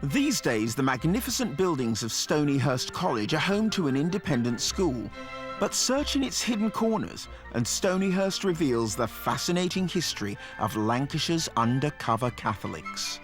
These days, the magnificent buildings of Stonyhurst College are home to an independent school. But search in its hidden corners, and Stonyhurst reveals the fascinating history of Lancashire's undercover Catholics.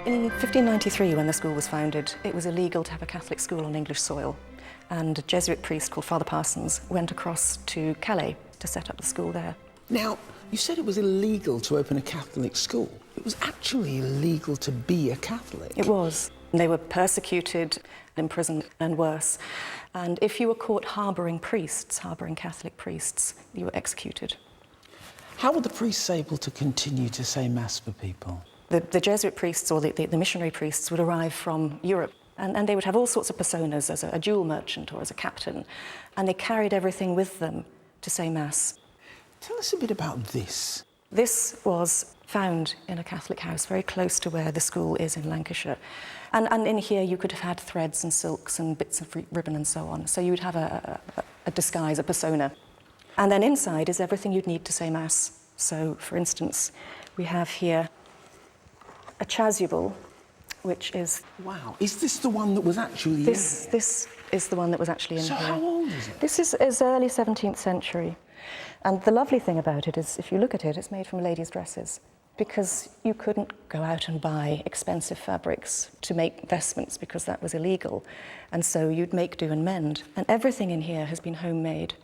In 1593, when the school was founded, it was illegal to have a Catholic school on English soil. And a Jesuit priest called Father Parsons went across to Calais to set up the school there. Now, you said it was illegal to open a Catholic school. It was actually illegal to be a Catholic. It was. They were persecuted, imprisoned, and worse. And if you were caught harbouring priests, harbouring Catholic priests, you were executed. How were the priests able to continue to say Mass for people? The Jesuit priests or the missionary priests would arrive from Europe, and they would have all sorts of personas as a jewel merchant or as a captain, and they carried everything with them to say Mass. Tell us a bit about this. This was found in a Catholic house very close to where the school is in Lancashire. And in here you could have had threads and silks and bits of ribbon and so on. So you would have a disguise, a persona. And then inside is everything you'd need to say Mass. So, for instance, we have here a chasuble, which is... Wow, is this the one that was actually This is the one that was actually in here. So how old is it? This is early 17th century. And the lovely thing about it is, if you look at it, it's made from ladies' dresses, because you couldn't go out and buy expensive fabrics to make vestments because that was illegal. And so you'd make do and mend. And everything in here has been homemade.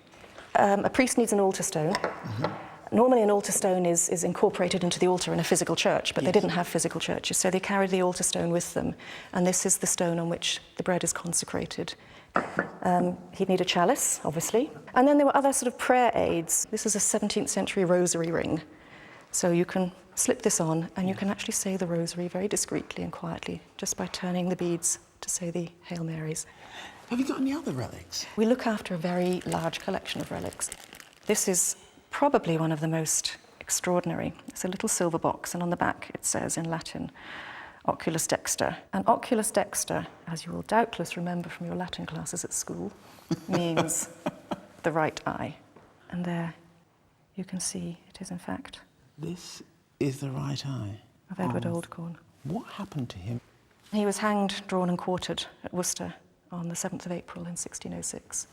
A priest needs an altar stone. Mm-hmm. Normally an altar stone is incorporated into the altar in a physical church, but They didn't have physical churches, so they carried the altar stone with them. And this is the stone on which the bread is consecrated. He'd need a chalice, obviously. And then there were other sort of prayer aids. This is a 17th century rosary ring. So you can slip this on and you can actually say the rosary very discreetly and quietly, just by turning the beads to say the Hail Marys. Have you got any other relics? We look after a very large collection of relics. This is probably one of the most extraordinary. It's a little silver box, and on the back it says in Latin, Oculus Dexter. And Oculus Dexter, as you will doubtless remember from your Latin classes at school, means the right eye. And there you can see it is in fact... This is the right eye of Edward Aldcorn. What happened to him? He was hanged, drawn and quartered at Worcester on the 7th of April in 1606.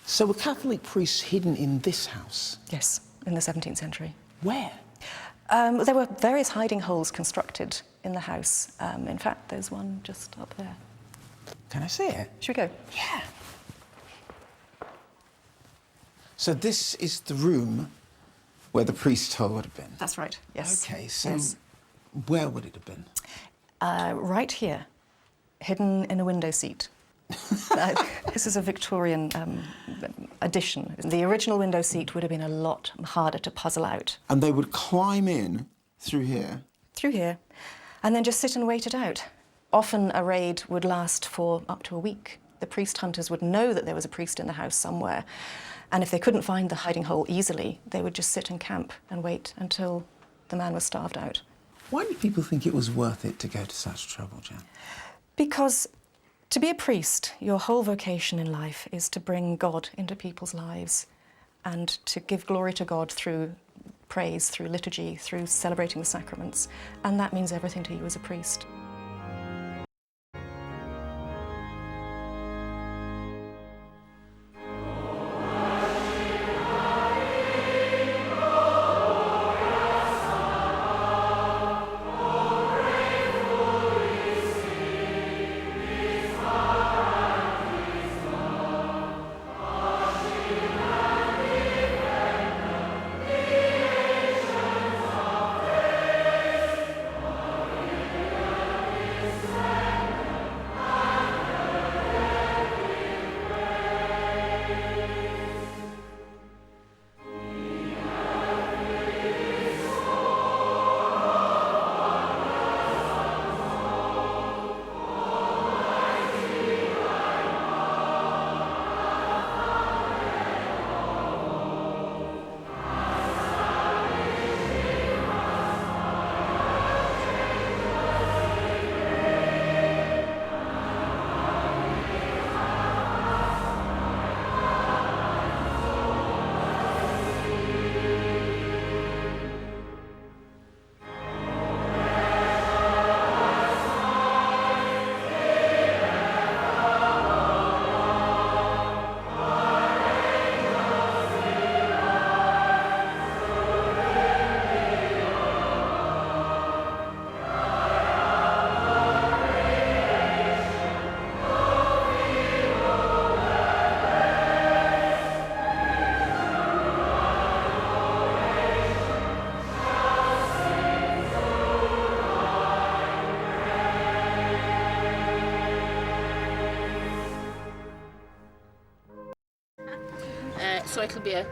So were Catholic priests hidden in this house? Yes, in the 17th century. Where? There were various hiding holes constructed in the house. In fact, there's one just up there. Can I see it? Should we go? Yeah. So this is the room where the priest's hole would have been? That's right, yes. Okay, so yes. Where would it have been? Right here, hidden in a window seat. This is a Victorian addition. The original window seat would have been a lot harder to puzzle out. And they would climb in through here? Through here, and then just sit and wait it out. Often a raid would last for up to a week. The priest hunters would know that there was a priest in the house somewhere, and if they couldn't find the hiding hole easily, they would just sit and camp and wait until the man was starved out. Why do people think it was worth it to go to such trouble, Jan? Because to be a priest, your whole vocation in life is to bring God into people's lives and to give glory to God through praise, through liturgy, through celebrating the sacraments. And that means everything to you as a priest. So it'll be a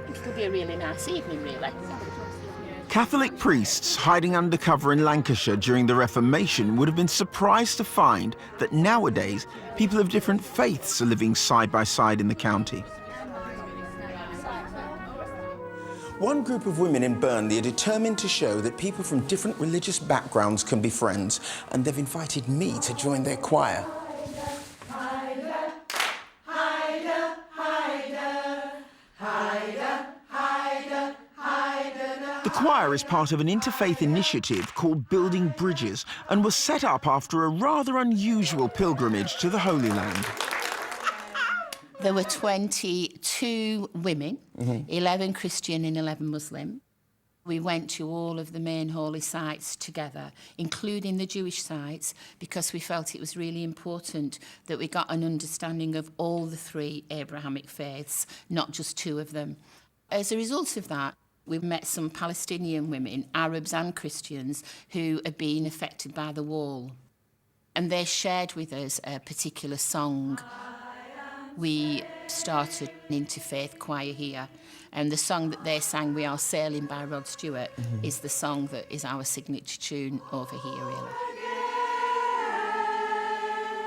really nice evening, really. Catholic priests hiding undercover in Lancashire during the Reformation would have been surprised to find that nowadays people of different faiths are living side by side in the county. One group of women in Burnley are determined to show that people from different religious backgrounds can be friends, and they've invited me to join their choir. The choir is part of an interfaith initiative called Building Bridges and was set up after a rather unusual pilgrimage to the Holy Land. There were 22 women, 11 Christian and 11 Muslim. We went to all of the main holy sites together, including the Jewish sites, because we felt it was really important that we got an understanding of all the three Abrahamic faiths, not just two of them. As a result of that, we've met some Palestinian women, Arabs and Christians, who have been affected by the wall. And they shared with us a particular song. We started an interfaith choir here, and the song that they sang, We Are Sailing by Rod Stewart, is the song that is our signature tune over here, really.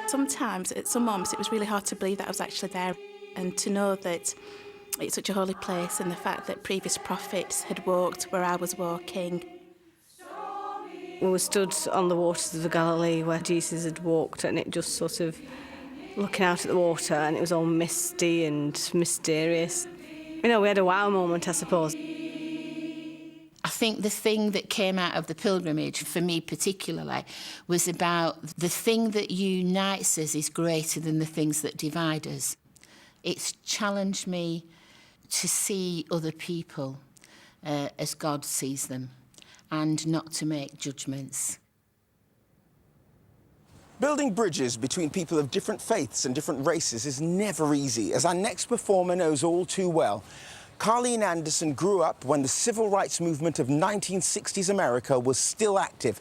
Sometimes, at some moments, it was really hard to believe that I was actually there, and to know that it's such a holy place, and the fact that previous prophets had walked where I was walking. We were stood on the waters of the Galilee where Jesus had walked, and it just sort of looking out at the water, and it was all misty and mysterious. You know, we had a wow moment, I suppose. I think the thing that came out of the pilgrimage, for me particularly, was about the thing that unites us is greater than the things that divide us. It's challenged me to see other people as God sees them and not to make judgments. Building bridges between people of different faiths and different races is never easy, as our next performer knows all too well. Carleen Anderson grew up when the civil rights movement of 1960s America was still active,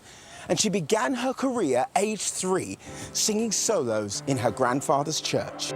and she began her career aged 3, singing solos in her grandfather's church.